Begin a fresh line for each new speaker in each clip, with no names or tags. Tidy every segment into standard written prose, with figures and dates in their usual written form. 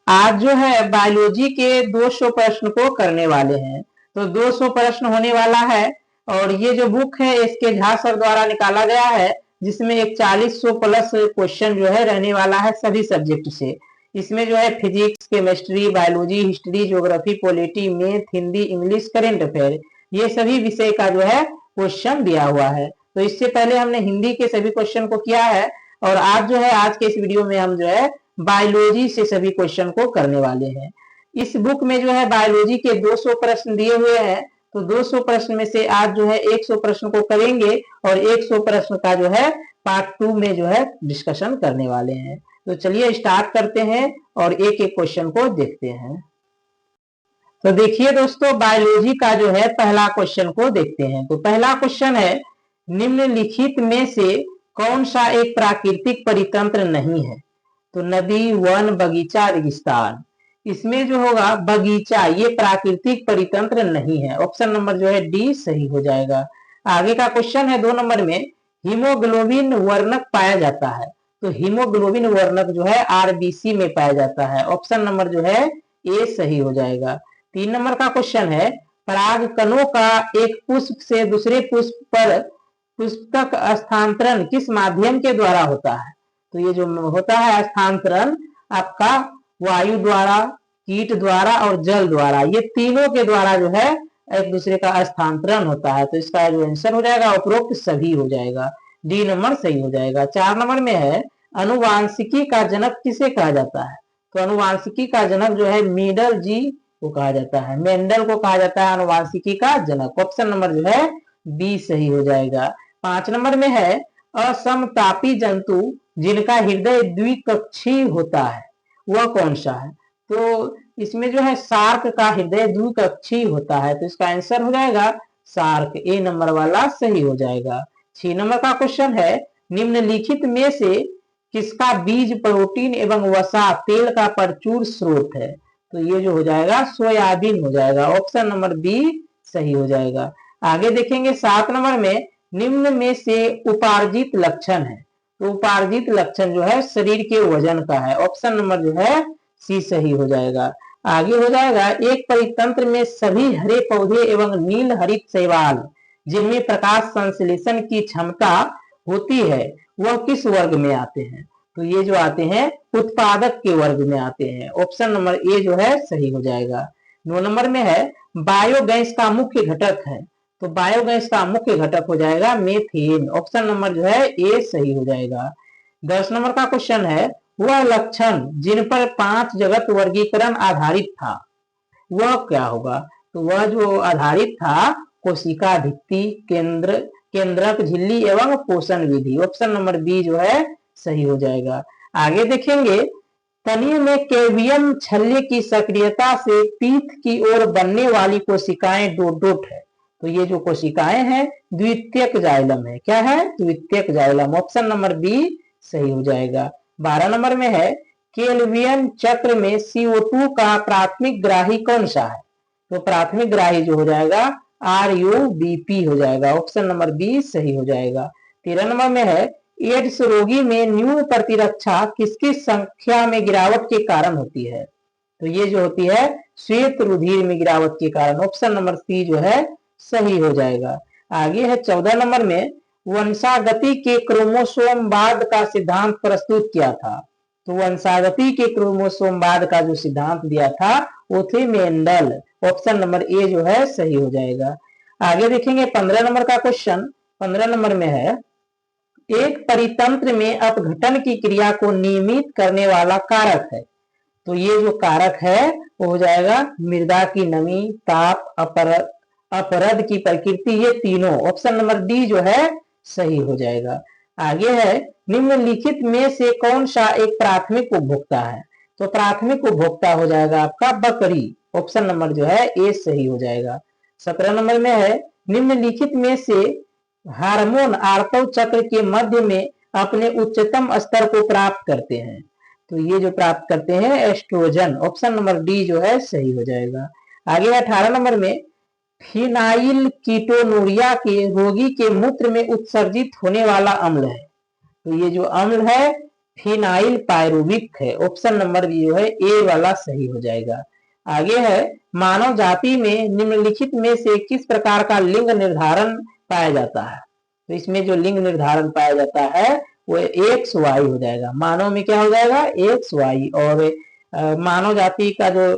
आज जो है बायोलॉजी के 200 प्रश्न को करने वाले हैं। तो 200 प्रश्न होने वाला है और ये जो बुक है इसके झा सर द्वारा निकाला गया है, जिसमें एक 4000 प्लस क्वेश्चन जो है रहने वाला है सभी सब्जेक्ट से। इसमें जो है physics, chemistry, biology, history, geography, polity, math, Hindi, English, current affair, ये सभी विषय का जो है क्वेश्चन दिया हुआ है। तो इससे पहले हमने हिंदी के सभी क्वेश्चन को किया है और आज जो है आज के इस वीडियो में हम जो है बायोलॉजी से सभी क्वेश्चन को करने वाले हैं। इस बुक में जो है बायोलॉजी के 200 प्रश्न दिए हुए हैं, तो 200 प्रश्न में से आज जो है 100 प्रश्न को करेंगे और 100 प्रश्न का जो है पार्ट 2 में जो है डिस्कशन करने वाले हैं। तो चलिए स्टार्ट करते हैं और एक एक क्वेश्चन को देखते हैं। तो देखिए दोस्तों, बायोलॉजी का जो है पहला क्वेश्चन को देखते हैं। तो पहला क्वेश्चन है, निम्नलिखित में से कौन सा एक प्राकृतिक परितंत्र नहीं है? तो नदी, वन, बगीचा, रेगिस्तान। इसमें जो होगा बगीचा, ये प्राकृतिक परितंत्र नहीं है। ऑप्शन नंबर जो है डी सही हो जाएगा। आगे का क्वेश्चन है 2 नंबर में, हीमोग्लोबिन वर्णक पाया जाता है। तो हीमोग्लोबिन वर्णक जो है आरबीसी में पाया जाता है। ऑप्शन नंबर जो है ए सही हो जाएगा। 3 नंबर का क्वेश्चन है, परागकणों का एक पुष्प से दूसरे पुष्प पर पुष्पक स्थानांतरण किस माध्यम के द्वारा होता है? तो ये जो होता है स्थानांतरण आपका वायु द्वारा, कीट द्वारा और जल द्वारा, ये तीनों के द्वारा जो है एक दूसरे का स्थानांतरण होता है। तो इसका जो आंसर हो जाएगा उपरोक्त सभी हो जाएगा, डी नंबर सही हो जाएगा। 4 नंबर में है, अनुवांशिकी का जनक किसे कहा जाता है? तो अनुवांशिकी का जनक जो है मेंडल जी को कहा जाता है। मेंडल को कहा जाता है अनुवांशिकी का जनक। ऑप्शन नंबर जो है बी सही हो जाएगा। 5 नंबर में है, असमतापी जंतु जिनका हृदय द्विकक्षीय होता है वह कौन सा है? तो इसमें जो है शार्क का हृदय द्विकक्षीय होता है। तो इसका आंसर हो जाएगा शार्क, ए नंबर वाला सही हो जाएगा। 6 नंबर का क्वेश्चन है, निम्नलिखित में से किसका बीज प्रोटीन एवं वसा तेल का प्रचुर स्रोत है? तो ये जो हो जाएगा सोयाबीन हो जाएगा। ऑप्शन नंबर बी सही हो जाएगा। आगे देखेंगे 7 नंबर में, निम्न में से उपार्जित लक्षण है। तो उपार्जित लक्षण जो है शरीर के वजन का है। ऑप्शन नंबर जो है सी सही हो जाएगा। आगे हो जाएगा, एक परितंत्र में सभी हरे पौधे एवं नील हरित शैवाल जिनमें प्रकाश संश्लेषण की क्षमता होती है वह किस वर्ग में आते हैं? तो ये जो आते हैं उत्पादक के वर्ग में आते हैं। ऑप्शन नंबर ए जो है सही हो जाएगा। 9 नंबर में है, बायोगैस का मुख्य घटक है। तो बायोगैस का मुख्य घटक हो जाएगा मीथेन। ऑप्शन नंबर जो है ए सही हो जाएगा। 10 नंबर का क्वेश्चन है, वह लक्षण जिन पर 5 जगत वर्गीकरण आधारित था वह क्या होगा? तो वह जो आधारित था कोशिका भित्ति, केंद्रक झिल्ली एवं पोषण विधि। ऑप्शन नंबर बी जो है सही हो जाएगा। आगे देखेंगे, तनिय में कैवियम छल्ले की सक्रियता से पीठ की ओर बनने वाली कोशिकाएं डोडोट है। तो ये जो कोशिकाएं हैं द्वितीयक जाइलम है। क्या है? द्वितीयक जाइलम। ऑप्शन नंबर बी सही हो जाएगा। 12 नंबर में है, केल्विन चक्र में CO2 का प्राथमिक ग्राही कौन सा है? तो प्राथमिक ग्राही जो हो जाएगा RUBP हो जाएगा। ऑप्शन नंबर बी सही हो जाएगा। 13 नंबर में है, एड्स रोगी में न्यून प्रतिरक्षा किसकी संख्या में गिरावट के कारण होती है? तो ये जो होती है श्वेत रुधिर में गिरावट के कारण। ऑप्शन नंबर सी जो है सही हो जाएगा। आगे है 14 नंबर में, वंशागति के क्रोमोसोमवाद का सिद्धांत प्रस्तुत किया था। तो वंशागति के क्रोमोसोमवाद का जो सिद्धांत दिया था वो थे मेंडल। ऑप्शन नंबर ए जो है सही हो जाएगा। आगे देखेंगे 15 नंबर का क्वेश्चन। 15 नंबर में है, एक परितंत्र में अपघटन की क्रिया को नियमित करने वाला कारक है। तो ये जो कारक है वो हो जाएगा मृदा की नमी, ताप, अपरद की प्रकृति, ये तीनों। ऑप्शन नंबर डी जो है सही हो जाएगा। आगे है, निम्नलिखित में से कौन सा एक प्राथमिक उपभोक्ता है? तो प्राथमिक उपभोक्ता हो जाएगा आपका बकरी। ऑप्शन नंबर जो है ए सही हो जाएगा। 17 नंबर में है, निम्नलिखित में से हार्मोन आर्तव चक्र के मध्य में अपने उच्चतम स्तर को प्राप्त करते हैं। तो ये जो प्राप्त करते हैं एस्ट्रोजन। ऑप्शन नंबर डी जो है सही हो जाएगा। आगे 18 नंबर में, फिनाइल कीटोनुरिया के रोगी के मूत्र में उत्सर्जित होने वाला अम्ल है। तो ये जो अम्ल है फिनाइल पायरुविक है। ऑप्शन नंबर बी जो है ए वाला सही हो जाएगा। आगे है मानव जाति में निम्नलिखित में से किस प्रकार का लिंग निर्धारण पाया जाता है। तो इसमें जो लिंग निर्धारण पाया जाता है वो एक्स वाई हो जाएगा। मानव में क्या हो जाएगा एक्स वाई, और मानव जाति का जो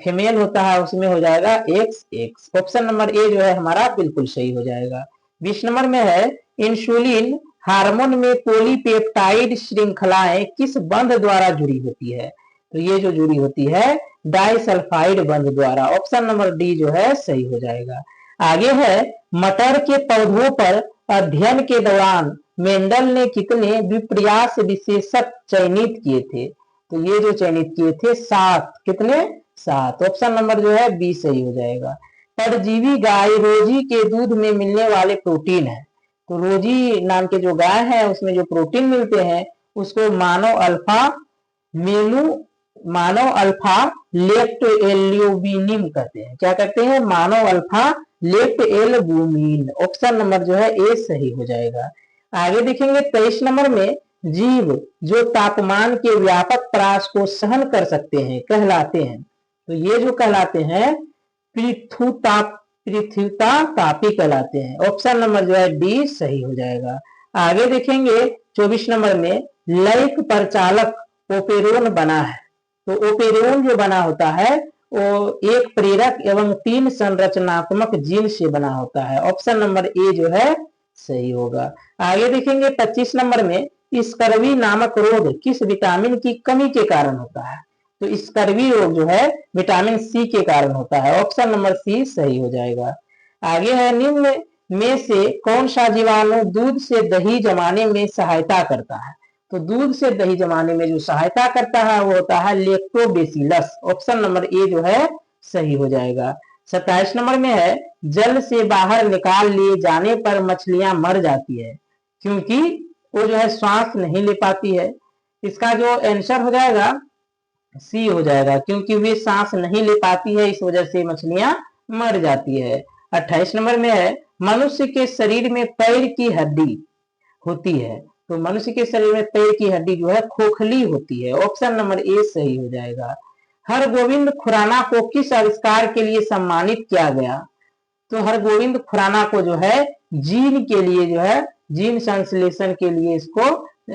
फीमेल होता है उसमें हो जाएगा x x. Option number A जो है हमारा बिल्कुल सही हो जाएगा। 20 नंबर में है इंसुलिन हार्मोन में पॉलीपेप्टाइड श्रृंखलाएं किस बंध द्वारा जुड़ी होती है। तो ये जो जुड़ी होती है डाइसल्फाइड बंध द्वारा। ऑप्शन नंबर डी जो है सही हो जाएगा। आगे है मटर के पौधों पर अध्ययन के दौरान मेंडल ने कितने विपर्यास विशेषक चयनित किए थे। तो ये जो चयनित किए थे 7, कितने 7। ऑप्शन नंबर जो है बी सही हो जाएगा। परजीवी गाय रोजी के दूध में मिलने वाले प्रोटीन है। तो रोजी नाम के जो गाय है उसमें जो प्रोटीन मिलते हैं उसको मानव अल्फा लेक्ट एल्ब्यूमिन कहते हैं। क्या कहते हैं मानव अल्फा लेक्ट एल्ब्यूमिन। ऑप्शन नंबर जो है ए सही हो जाएगा। आगे देखेंगे 23 नंबर में जीव जो तापमान के व्यापक त्रास को सहन कर सकते हैं कहलाते हैं। तो ये जो कहलाते हैं पृथ्वीता तापी कहलाते हैं। ऑप्शन नंबर जो है डी सही हो जाएगा। आगे देखेंगे 24 नंबर में लैक प्रचालक ओपेरोन बना है। तो ओपेरोन जो बना होता है वो एक प्रेरक एवं 3 संरचनात्मक जीन से बना होता है। ऑप्शन नंबर ए जो है सही होगा। आगे देखेंगे 25 नंबर में स्कर्वी नामक रोग किस विटामिन की कमी के कारण होता है। तो स्कर्वी रोग जो है विटामिन सी के कारण होता है। ऑप्शन नंबर सी सही हो जाएगा। आगे है निम्न में से कौन सा जीवाणु दूध से दही जमाने में सहायता करता है। तो दूध से दही जमाने में जो सहायता करता है वो होता है लैक्टोबैसिलस। ऑप्शन नंबर ए जो है सही हो जाएगा। 27 नंबर में है जल से बाहर निकाल लिए जाने पर मछलियां मर जाती है क्योंकि वो जो है श्वास नहीं ले पाती है। इसका जो आंसर हो जाएगा सी हो जाएगा, क्योंकि वे सांस नहीं ले पाती है इस वजह से मछलियां मर जाती है। 28 नंबर में है मनुष्य के शरीर में पैर की हड्डी होती है। तो मनुष्य के शरीर में पैर की हड्डी जो है खोखली होती है। ऑप्शन नंबर ए सही हो जाएगा। हरगोविंद खुराना को किस आविष्कार के लिए सम्मानित किया गया। तो हरगोविंद खुराना को जो है जीन के लिए जो है जीन संश्लेषण के लिए इसको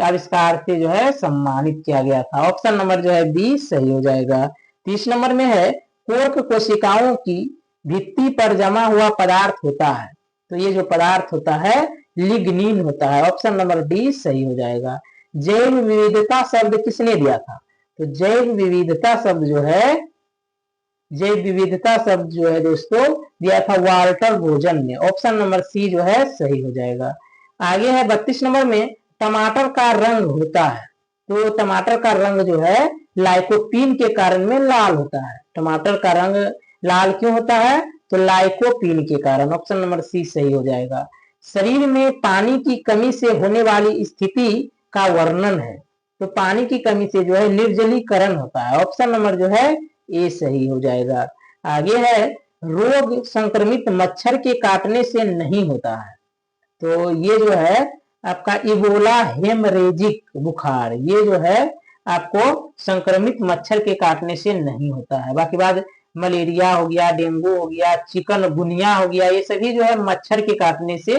आविष्कार से जो है सम्मानित किया गया था। ऑप्शन नंबर जो है बी सही हो जाएगा। 30 नंबर में है कोर्क कोशिकाओं की भित्ति पर जमा हुआ पदार्थ होता है। तो ये जो पदार्थ होता है लिग्निन होता है। ऑप्शन नंबर डी सही हो जाएगा। जैव विविधता शब्द किसने दिया था। तो जैव विविधता शब्द जो है दोस्तों दिया था वाल्टर भोजन ने। ऑप्शन नंबर सी जो है सही हो जाएगा। आगे है 32 नंबर में टमाटर का रंग होता है। तो टमाटर का रंग जो है लाइकोपीन के कारण में लाल होता है। टमाटर का रंग लाल क्यों होता है। तो लाइकोपीन के कारण। ऑप्शन नंबर सी सही हो जाएगा। शरीर में पानी की कमी से होने वाली स्थिति का वर्णन है। तो पानी की कमी से जो है निर्जलीकरण होता है। ऑप्शन नंबर जो है ए सही हो जाएगा। आगे है रोग संक्रमित मच्छर के काटने से नहीं होता है। तो ये जो है आपका इबोला हेमरेजिक बुखार, ये जो है आपको संक्रमित मच्छर के काटने से नहीं होता है। बाकी बात मलेरिया हो गया, डेंगू हो गया, चिकनगुनिया हो गया, ये सभी जो है मच्छर के काटने से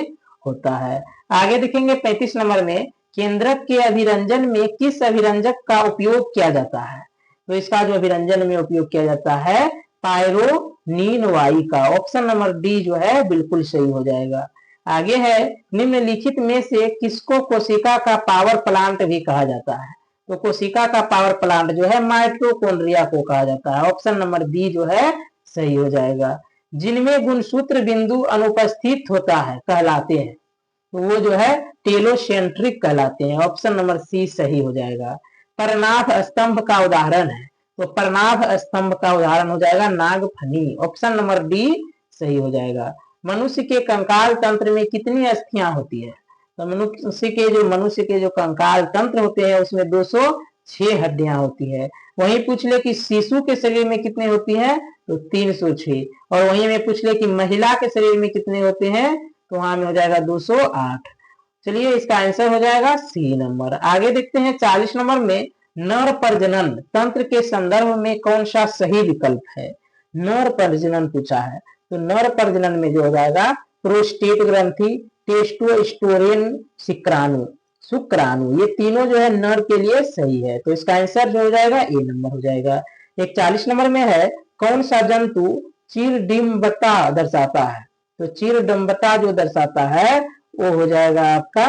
होता है। आगे देखेंगे 35 नंबर में केंद्रक के अभिरंजन में किस अभिरंजक का उपयोग किया जाता है। तो इसका जो अभिरंजन में उपयोग किया जाता है पायरोनीन वाई का। ऑप्शन नंबर डी जो है बिल्कुल सही हो जाएगा। आगे है निम्नलिखित में से किसको कोशिका का पावर प्लांट भी कहा जाता है। तो कोशिका का पावर प्लांट जो है माइटोकॉन्ड्रिया को कहा जाता है। ऑप्शन नंबर बी जो है सही हो जाएगा। जिनमें गुणसूत्र बिंदु अनुपस्थित होता है कहलाते हैं। तो वो जो है टेलोसेंट्रिक कहलाते हैं। ऑप्शन नंबर सी सही हो जाएगा। परनाभ स्तंभ का उदाहरण है। तो परनाभ स्तंभ का उदाहरण हो जाएगा नागफनी। ऑप्शन नंबर डी सही हो जाएगा। मनुष्य के कंकाल तंत्र में कितनी अस्थियां होती है। तो मनुष्य के जो कंकाल तंत्र होते हैं उसमें 206 हड्डियां होती है। वहीं पूछ ले कि शिशु के शरीर में कितने होती हैं तो 306। और वहीं में पूछ ले कि महिला के शरीर में कितने होते हैं तो वहां में हो जाएगा 208। चलिए इसका आंसर हो जाएगा सी नंबर। आगे देखते हैं 40 नंबर में, नर प्रजनन तंत्र के संदर्भ में कौन सा सही विकल्प है। नर प्रजनन पूछा है, तो नर प्रजनन में जो हो जाएगा प्रोस्टेट ग्रंथि, टेस्टोस्टेरोन, शुक्राणु, शुक्राणु, ये तीनों जो है नर के लिए सही है। तो इसका आंसर जो हो जाएगा ए नंबर हो जाएगा। 41 नंबर में है, कौन सा जंतु चिरडिम्बता दर्शाता है। तो चिरडिम्बता जो दर्शाता है वो हो जाएगा आपका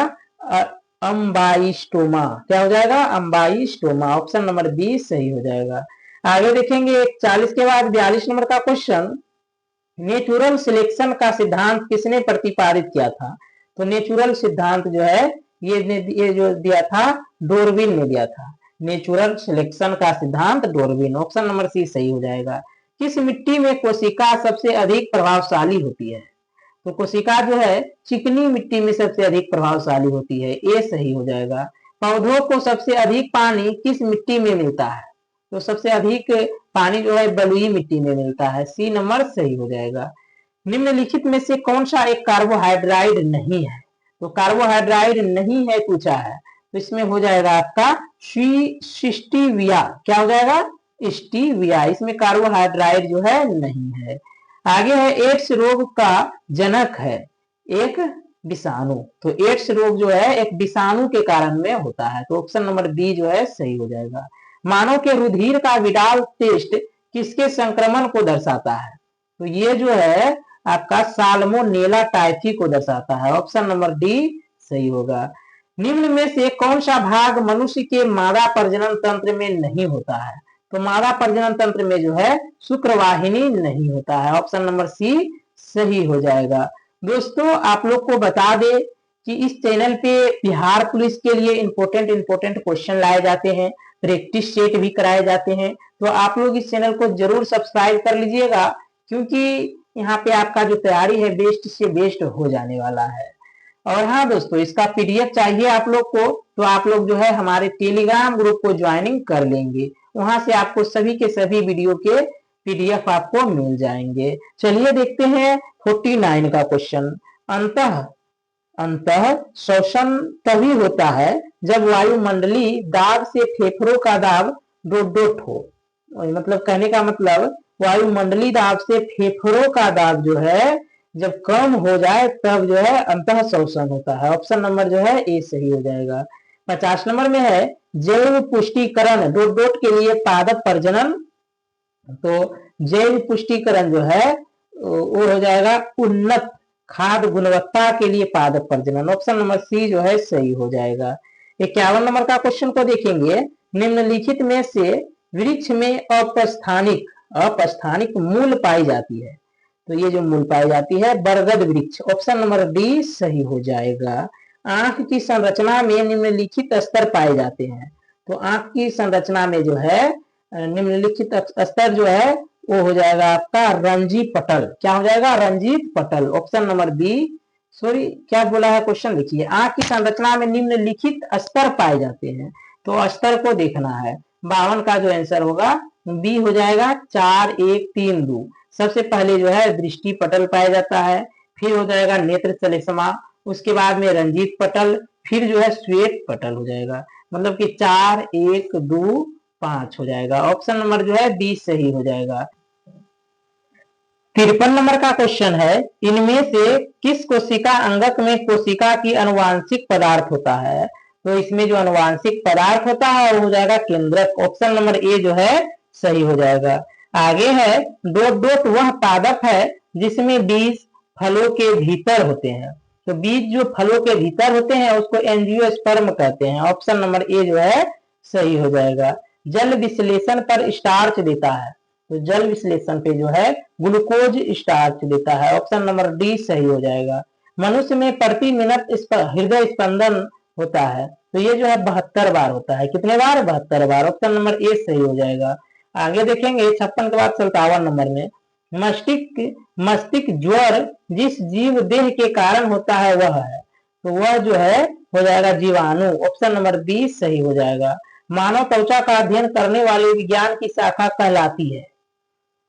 अम्बाइस्टोमा। क्या हो जाएगा, अम्बाइस्टोमा। ऑप्शन नंबर बी सही हो जाएगा। आगे देखेंगे 40 के बाद 42 नंबर का क्वेश्चन, नेचुरल सिलेक्शन का सिद्धांत किसने प्रतिपादित किया था। तो नेचुरल सिद्धांत जो है ये जो दिया था डार्विन ने दिया था। नेचुरल सिलेक्शन का सिद्धांत डार्विन। ऑप्शन नंबर सी सही हो जाएगा। किस मिट्टी में कोशिका सबसे अधिक प्रभावशाली होती है। तो कोशिका जो है चिकनी मिट्टी में सबसे अधिक प्रभावशाली होती है, ए सही हो जाएगा। पौधों को सबसे अधिक पानी किस मिट्टी में मिलता है। तो सबसे अधिक पानी जो है बलुई मिट्टी में मिलता है, सी नंबर सही हो जाएगा। निम्नलिखित में से कौन सा एक कार्बोहाइड्राइड नहीं है। तो कार्बोहाइड्राइड नहीं है पूछा है, तो इसमें हो जाएगा आपका स्टीविया। क्या हो जाएगा, स्टीविया। इसमें कार्बोहाइड्राइड जो है नहीं है। आगे है, एड्स रोग का जनक है एक विषाणु। तो एड्स रोग जो है एक विषाणु के कारण में होता है, तो ऑप्शन नंबर बी जो है सही हो जाएगा। मानव के रुधिर का विडाल टेस्ट किसके संक्रमण को दर्शाता है। तो ये जो है आपका साल्मोनेला टाइफी को दर्शाता है, ऑप्शन नंबर डी सही होगा। निम्न में से कौन सा भाग मनुष्य के मादा प्रजनन तंत्र में नहीं होता है। तो मादा प्रजनन तंत्र में जो है शुक्रवाहिनी नहीं होता है, ऑप्शन नंबर सी सही हो जाएगा। दोस्तों आप लोग को बता दे कि इस चैनल पे बिहार पुलिस के लिए इंपॉर्टेंट क्वेश्चन लाए जाते हैं, प्रैक्टिस सेट भी कराए जाते हैं। तो आप लोग इस चैनल को जरूर सब्सक्राइब कर लीजिएगा, क्योंकि यहाँ पे आपका जो तैयारी है बेस्ट से बेस्ट हो जाने वाला है। और हाँ दोस्तों, इसका पीडीएफ चाहिए आप लोग को, तो आप लोग जो है हमारे टेलीग्राम ग्रुप को ज्वाइनिंग कर लेंगे, वहां से आपको सभी के सभी वीडियो के पीडीएफ आपको मिल जाएंगे। चलिए देखते हैं 49 का क्वेश्चन। अंतः श्वसन तभी होता है जब वायुमंडलीय दाब से फेफड़ों का दाब डोट हो। मतलब कहने का मतलब वायुमंडलीय दाब से फेफड़ों का दाब जो है जब कम हो जाए तब जो है अंतः श्वसन होता है, ऑप्शन नंबर जो है ए सही हो जाएगा। 50 नंबर में है, जैव पुष्टिकरण डोट के लिए पादप प्रजनन। तो जैव पुष्टिकरण जो है वो हो जाएगा उन्नत खाद्य गुणवत्ता के लिए पादप प्रजनन, ऑप्शन नंबर सी जो है सही हो जाएगा। 51 नंबर का क्वेश्चन को देखेंगे, निम्नलिखित में से वृक्ष में अपस्थानिक मूल पाई जाती है। तो ये जो मूल पाई जाती है बरगद वृक्ष, ऑप्शन नंबर डी सही हो जाएगा। आंख की संरचना में निम्नलिखित स्तर पाए जाते हैं। तो आंख की संरचना में जो है निम्नलिखित स्तर जो है वो हो जाएगा आपका रंजीत पटल। क्या हो जाएगा, रंजीत पटल, ऑप्शन नंबर बी। सॉरी क्या बोला है क्वेश्चन, देखिए आंख की संरचना में निम्नलिखित स्तर पाए जाते हैं, तो स्तर को देखना है। 52 का जो आंसर होगा बी हो जाएगा 4 1 3 2। सबसे पहले जो है दृष्टि पटल पाया जाता है, फिर हो जाएगा नेत्र श्लेष्मा, उसके बाद में रंजीत पटल, फिर जो है श्वेत पटल हो जाएगा। मतलब कि 4 1 2 5 हो जाएगा, ऑप्शन नंबर जो है बी सही हो जाएगा। 53 नंबर का क्वेश्चन है, इनमें से किस कोशिका अंगक में कोशिका की अनुवांशिक पदार्थ होता है। तो इसमें जो अनुवांशिक पदार्थ होता है वो हो जाएगा केंद्रक, ऑप्शन नंबर ए जो है सही हो जाएगा। आगे है, डोट वह पादप है जिसमें बीज फलों के भीतर होते हैं। तो बीज जो फलों के भीतर होते हैं उसको एंजियोस्पर्म कहते हैं, ऑप्शन नंबर ए जो है सही हो जाएगा। जल विश्लेषण पर स्टार्च देता है। तो जल विश्लेषण पे जो है ग्लूकोज स्टार्च देता है, ऑप्शन नंबर डी सही हो जाएगा। मनुष्य में प्रति मिनट हृदय स्पंदन होता है, तो ये जो है 72 बार होता है। कितने बार, 72 बार, ऑप्शन नंबर ए सही हो जाएगा। आगे देखेंगे 56 के बाद 57 नंबर में, मस्तिष्क ज्वर जिस जीव देह के कारण होता है वह है। तो वह जो है हो जाएगा जीवाणु, ऑप्शन नंबर बी सही हो जाएगा। मानव त्वचा का अध्ययन करने वाले विज्ञान की शाखा कहलाती है।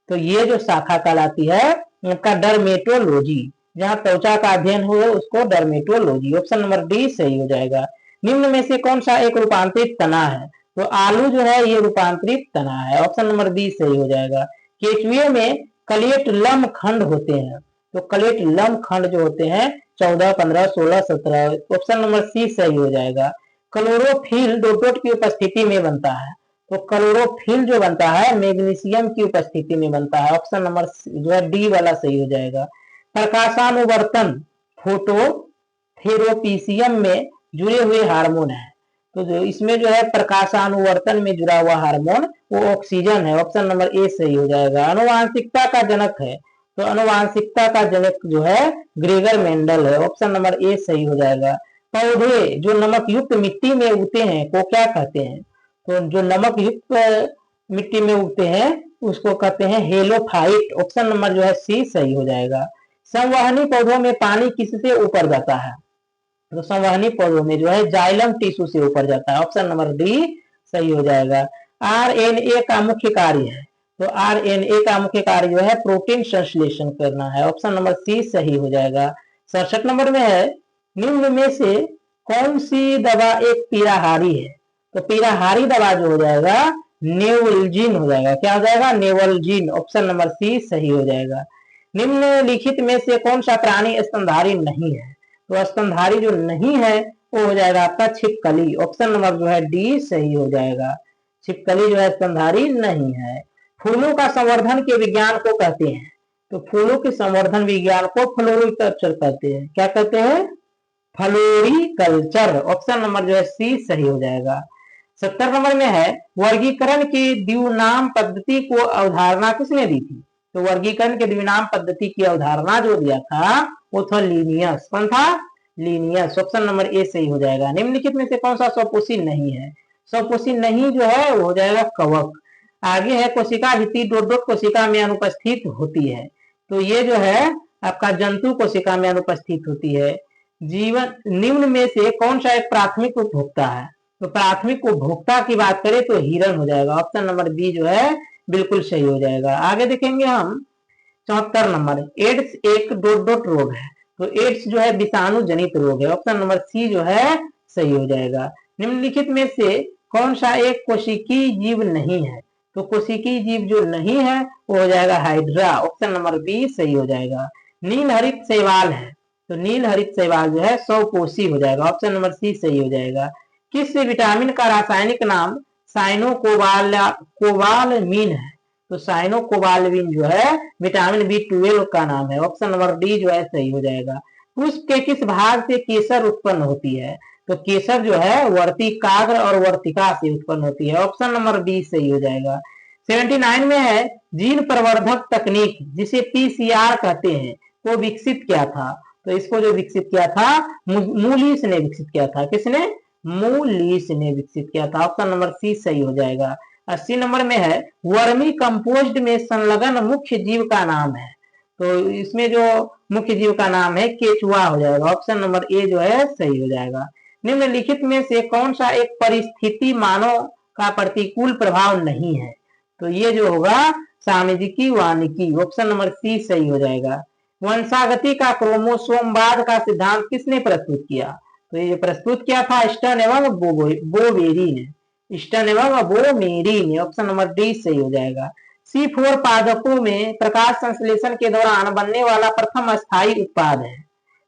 तो ये जो शाखा कहलाती है उनका डर्मेटोलॉजी, जहाँ त्वचा का अध्ययन हो उसको डर्मेटोलॉजी। ऑप्शन नंबर डी सही हो जाएगा। निम्न में से कौन सा एक रूपांतरित तना है? तो आलू जो है ये रूपांतरित तना है। ऑप्शन नंबर बी सही हो जाएगा। केचुए में कलेट लम खंड होते हैं, तो कलेट लम खंड जो होते हैं 14, 15, 16, 17। ऑप्शन नंबर सी सही हो जाएगा। क्लोरोफिल डोट की उपस्थिति में बनता है, तो क्लोरोफिल जो बनता है मैग्नीशियम की उपस्थिति में बनता है। ऑप्शन नंबर जो है डी वाला सही हो जाएगा। प्रकाशानुवर्तन फोटो थेरोपीसियम में जुड़े हुए हार्मोन है, तो जो इसमें जो है प्रकाशानुवर्तन में जुड़ा हुआ हार्मोन वो ऑक्सीजन है। ऑप्शन नंबर ए सही हो जाएगा। अनुवांशिकता का जनक है, तो अनुवांशिकता का जनक जो है ग्रेगर मेंडल है। ऑप्शन नंबर ए सही हो जाएगा। पौधे जो नमक युक्त मिट्टी में उगते हैं को क्या कहते हैं? तो जो नमक युक्त मिट्टी में उगते हैं उसको कहते हैं हेलोफाइट। ऑप्शन नंबर जो है सी सही हो जाएगा। संवहनी पौधों में पानी किससे ऊपर जाता है? तो संवहनी पौधों में जो है जाइलम टिश्यू से ऊपर जाता है। ऑप्शन नंबर डी सही हो जाएगा। आरएनए का मुख्य कार्य है, तो आरएनए का मुख्य कार्य जो है प्रोटीन संश्लेषण करना है। ऑप्शन नंबर सी सही हो जाएगा। 67 नंबर में है, निम्न में से कौन सी दवा एक पीड़ाहारी है? तो पीड़ाहारी दवा जो हो जाएगा नेवलजीन हो जाएगा। क्या हो जाएगा? नेवलजीन। ऑप्शन नंबर सी सही हो जाएगा। निम्नलिखित में से कौन सा प्राणी स्तनधारी नहीं है? तो स्तनधारी जो नहीं है वो हो जाएगा आपका छिपकली। ऑप्शन नंबर जो है डी सही हो जाएगा। छिपकली जो है स्तनधारी नहीं है। फूलों का संवर्धन के विज्ञान को कहते हैं, तो फूलों के संवर्धन विज्ञान को फ्लोरिकल्चर कहते हैं। क्या कहते हैं? फ्लोरिकल्चर। ऑप्शन नंबर जो है सी सही हो जाएगा। 70 नंबर में है, वर्गीकरण की द्विनाम पद्धति को अवधारणा किसने दी थी? तो वर्गीकरण के द्विनाम पद्धति की अवधारणा जो दिया था वो था लीनियस। कौन था? लीनियस। ऑप्शन नंबर ए सही हो जाएगा। निम्नलिखित में से कौन सा स्वपोषी नहीं है? स्वपोषी नहीं जो है वो हो जाएगा कवक। आगे है कोशिका भित्ति डोट कोशिका में अनुपस्थित होती है, तो ये जो है आपका जंतु कोशिका में अनुपस्थित होती है। जीवन निम्न में से कौन सा एक प्राथमिक उपभोक्ता है? तो प्राथमिक उपभोक्ता की बात करें तो हिरण हो जाएगा। ऑप्शन नंबर बी जो है बिल्कुल सही हो जाएगा। आगे देखेंगे हम 74 नंबर, एड्स एक डोट रोग है, तो एड्स जो है विषाणु जनित रोग है। ऑप्शन नंबर सी जो है सही हो जाएगा। निम्नलिखित में से कौन सा एक कोशिकीय जीव नहीं है? तो कोशिकीय जीव जो नहीं है वो हो जाएगा हाइड्रा। ऑप्शन नंबर बी सही हो जाएगा। नील हरित शैवाल है, तो नील हरित शैवाल जो है स्वकोषी हो जाएगा। ऑप्शन नंबर सी सही हो जाएगा। किस विटामिन का रासायनिक नाम साइनोकोबालामीन है? तो साइनोकोबालामीन जो है विटामिन B12 का नाम है। ऑप्शन नंबर डी जो है सही हो जाएगा। पुष्प के किस भाग से केसर उत्पन्न होती है? तो केसर जो है वर्तिकाग्र और वर्तिका से उत्पन्न होती है। ऑप्शन नंबर डी सही हो जाएगा। 79 में है, जीन प्रवर्धक तकनीक जिसे PCR कहते हैं वो विकसित किया था? तो इसको जो विकसित किया था मूलिस ने विकसित किया था। किसने? मूलिस ने विकसित किया था। ऑप्शन नंबर सी सही हो जाएगा। 80 नंबर में है, वर्मी कंपोस्ट में संलग्न मुख्य जीव का नाम है, तो इसमें जो मुख्य जीव का नाम है केचुआ हो जाएगा। ऑप्शन नंबर ए जो है सही हो जाएगा। निम्नलिखित में से कौन सा एक परिस्थिति मानव का प्रतिकूल प्रभाव नहीं है? तो ये जो होगा सामाजिकी वानिकी। ऑप्शन नंबर सी सही हो जाएगा। वंशागति का क्रोमोसोमवाद का सिद्धांत किसने प्रस्तुत किया? तो ये प्रस्तुत किया था स्टर्न एवं बोवेरी ने। स्टर्न एवं बोवेरी ने। ऑप्शन नंबर डी सही हो जाएगा। C4 पादपों में प्रकाश संश्लेषण के दौरान बनने वाला प्रथम स्थायी उत्पाद है,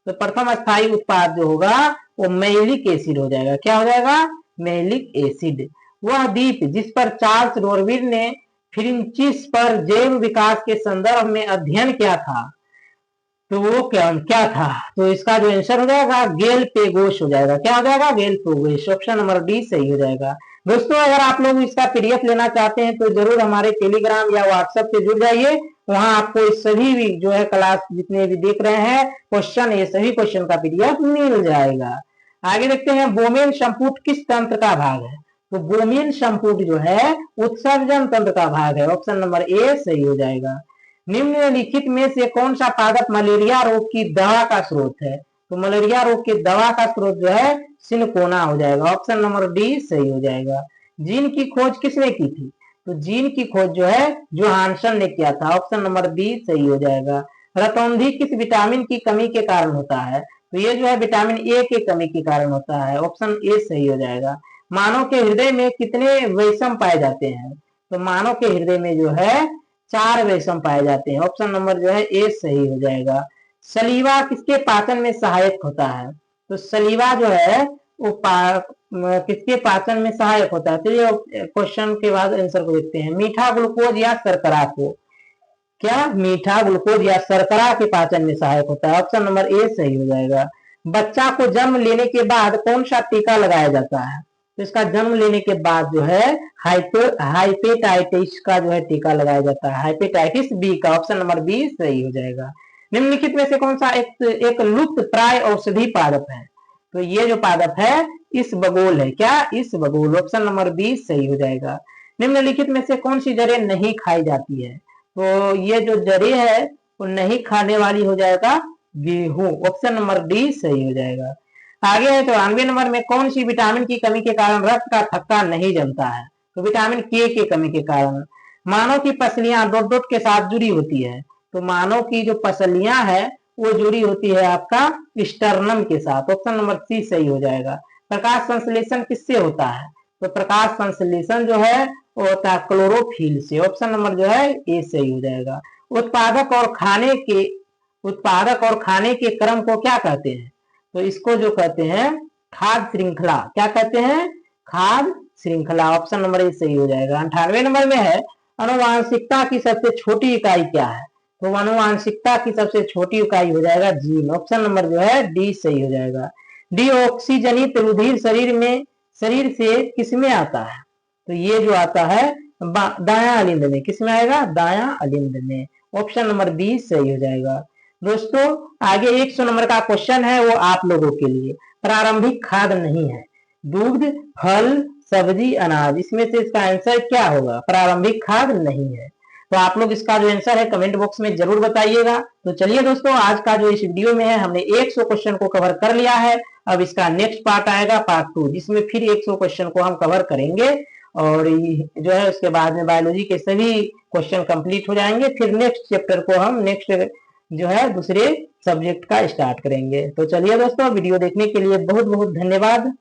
तो प्रथम स्थायी उत्पाद जो होगा वो मैलिक एसिड हो जाएगा। क्या हो जाएगा? Malic acid. वह द्वीप जिस पर चार्ल्स डार्विन ने फ्रिंचिस पर जैव विकास के संदर्भ में अध्ययन किया था, तो वो क्या था? तो इसका जो आंसर हो जाएगा गैलापेगोस हो जाएगा। क्या हो जाएगा? गैलापेगोस। ऑप्शन नंबर डी सही हो जाएगा। दोस्तों अगर आप लोग इसका PDF लेना चाहते हैं तो जरूर हमारे टेलीग्राम या व्हाट्सएप से जुड़ जाइए। वहां आपको इस सभी भी जो है क्लास जितने भी देख रहे हैं क्वेश्चन, ये सभी क्वेश्चन का PDF मिल जाएगा। आगे देखते हैं, बोमेन संपुट किस तंत्र का भाग है? तो बोमेन संपुट जो है उत्सर्जन तंत्र का भाग है। ऑप्शन नंबर ए सही हो जाएगा। निम्नलिखित में से कौन सा पादप मलेरिया रोग की दवा का स्रोत है? तो मलेरिया रोग की दवा का स्रोत जो है सिनकोना हो जाएगा। ऑप्शन नंबर डी सही हो जाएगा। जीन की खोज किसने की थी? तो जीन की खोज जो है जोहानसन ने किया था। ऑप्शन नंबर बी सही हो जाएगा। रतौंधी किस विटामिन की कमी के कारण होता है? तो ये जो है विटामिन ए की कमी के कारण होता है। ऑप्शन ए सही हो जाएगा। मानव के हृदय में कितने वैषम पाए जाते हैं? तो मानव के हृदय में जो है 4 वैषम पाए जाते हैं। ऑप्शन नंबर जो है ए सही हो जाएगा। सलीवा किसके पाचन में सहायक होता है? तो सलीवा जो है वो किसके पाचन में सहायक होता है? चलिए क्वेश्चन के बाद आंसर को देखते हैं। मीठा ग्लूकोज या शर्करा को, क्या मीठा ग्लूकोज या शर्करा के पाचन में सहायक होता है? ऑप्शन नंबर ए सही हो जाएगा। बच्चा को जन्म लेने के बाद कौन सा टीका लगाया जाता है? तो इसका जन्म लेने के बाद जो है हाइपेटाइटिस का जो है टीका लगाया जाता है, हाइपेटाइटिस बी का। ऑप्शन नंबर बी सही हो जाएगा। निम्नलिखित में से कौन सा एक लुप्त प्राय औषधि पादप है? तो ये जो पादप है इसबगोल है। क्या? इसबगोल। ऑप्शन नंबर बी सही हो जाएगा। निम्नलिखित में से कौन सी जड़ें नहीं खाई जाती है? तो ये जो जड़ें है वो नहीं खाने वाली हो जाएगा गेहूं। ऑप्शन नंबर डी सही हो जाएगा। आगे है 94 नंबर में, कौन सी विटामिन की कमी के कारण रक्त का थक्का नहीं जमता है? तो विटामिन के की कमी के कारण। मानव की पसलियां डॉट डॉट के साथ जुड़ी होती है। तो मानव की जो पसलियां है वो जुड़ी होती है आपका स्टर्नम के साथ। ऑप्शन नंबर सी सही हो जाएगा। प्रकाश संश्लेषण किससे होता है? तो प्रकाश संश्लेषण जो है वो होता है क्लोरोफिल से। ऑप्शन नंबर जो है ए सही हो जाएगा। उत्पादक और खाने के क्रम को क्या कहते हैं? तो इसको जो कहते हैं खाद्य श्रृंखला। क्या कहते हैं? खाद्य श्रृंखला। ऑप्शन नंबर ए सही हो जाएगा। 98 नंबर में है, अनुवांशिकता की सबसे छोटी इकाई क्या है? तो अनुवांशिकता की सबसे छोटी इकाई हो जाएगा जीन। ऑप्शन नंबर जो है डी सही हो जाएगा। डीऑक्सीजनित रुधिर शरीर से किसमें आता है? तो ये जो आता है दायां अलिंद में। किसमें आएगा? दायां अलिंद में। ऑप्शन नंबर बी सही हो जाएगा। दोस्तों आगे 100 नंबर का क्वेश्चन है, वो आप लोगों के लिए। प्रारंभिक खाद नहीं है, दूध, फल, सब्जी, अनाज, इसमें से इसका आंसर क्या होगा? प्रारंभिक खाद नहीं है। तो आप लोग इसका जो आंसर है कमेंट बॉक्स में जरूर बताइएगा। तो चलिए दोस्तों, आज का जो इस वीडियो में है हमने 100 क्वेश्चन को कवर कर लिया है। अब इसका नेक्स्ट पार्ट आएगा पार्ट 2, जिसमें फिर 100 क्वेश्चन को हम कवर करेंगे और जो है उसके बाद में बायोलॉजी के सभी क्वेश्चन कंप्लीट हो जाएंगे। फिर नेक्स्ट चैप्टर को हम नेक्स्ट जो है दूसरे सब्जेक्ट का स्टार्ट करेंगे। तो चलिए दोस्तों, वीडियो देखने के लिए बहुत बहुत धन्यवाद।